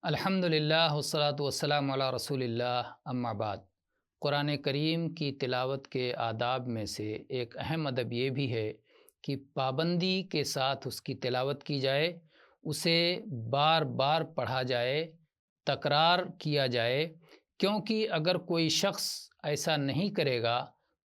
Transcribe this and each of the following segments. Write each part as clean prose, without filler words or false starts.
الحمدللہ والصلاۃ والسلام علی رسول اللہ اما بعد۔ قرآن کریم کی تلاوت کے آداب میں سے ایک اہم ادب یہ بھی ہے کہ پابندی کے ساتھ اس کی تلاوت کی جائے، اسے بار بار پڑھا جائے، تکرار کیا جائے، کیونکہ اگر کوئی شخص ایسا نہیں کرے گا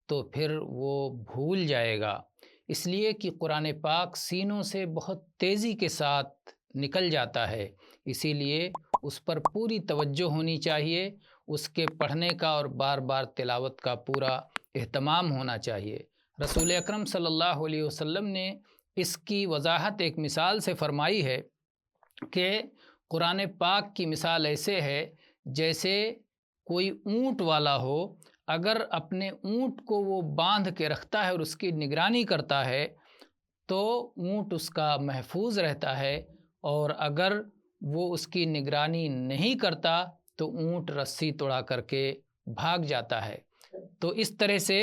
تو پھر وہ بھول جائے گا، اس لیے کہ قرآن پاک سینوں سے بہت تیزی کے ساتھ نکل جاتا ہے، اسی لیے اس پر پوری توجہ ہونی چاہیے، اس کے پڑھنے کا اور بار بار تلاوت کا پورا اہتمام ہونا چاہیے۔ رسول اکرم صلی اللہ علیہ وسلم نے اس کی وضاحت ایک مثال سے فرمائی ہے کہ قرآن پاک کی مثال ایسے ہے جیسے کوئی اونٹ والا ہو، اگر اپنے اونٹ کو وہ باندھ کے رکھتا ہے اور اس کی نگرانی کرتا ہے تو اونٹ اس کا محفوظ رہتا ہے، اور اگر وہ اس کی نگرانی نہیں کرتا تو اونٹ رسی توڑا کر کے بھاگ جاتا ہے۔ تو اس طرح سے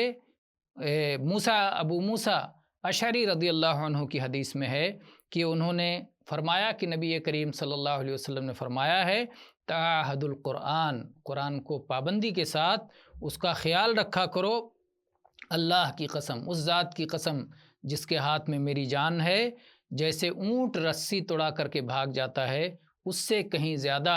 ابو موسیٰ اشعری رضی اللہ عنہ کی حدیث میں ہے کہ انہوں نے فرمایا کہ نبی کریم صلی اللہ علیہ وسلم نے فرمایا ہے، تعاہد القرآن، قرآن کو پابندی کے ساتھ اس کا خیال رکھا کرو، اللہ کی قسم، اس ذات کی قسم جس کے ہاتھ میں میری جان ہے، جیسے اونٹ رسی توڑا کر کے بھاگ جاتا ہے اس سے کہیں زیادہ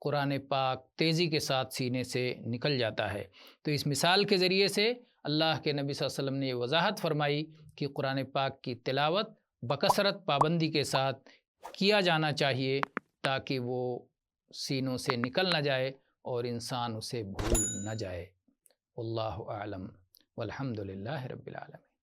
قرآن پاک تیزی کے ساتھ سینے سے نکل جاتا ہے۔ تو اس مثال کے ذریعے سے اللہ کے نبی صلی اللہ علیہ وسلم نے یہ وضاحت فرمائی کہ قرآن پاک کی تلاوت بکثرت پابندی کے ساتھ کیا جانا چاہیے تاکہ وہ سینوں سے نکل نہ جائے اور انسان اسے بھول نہ جائے۔ واللہ اعلم والحمد للہ رب العالمین۔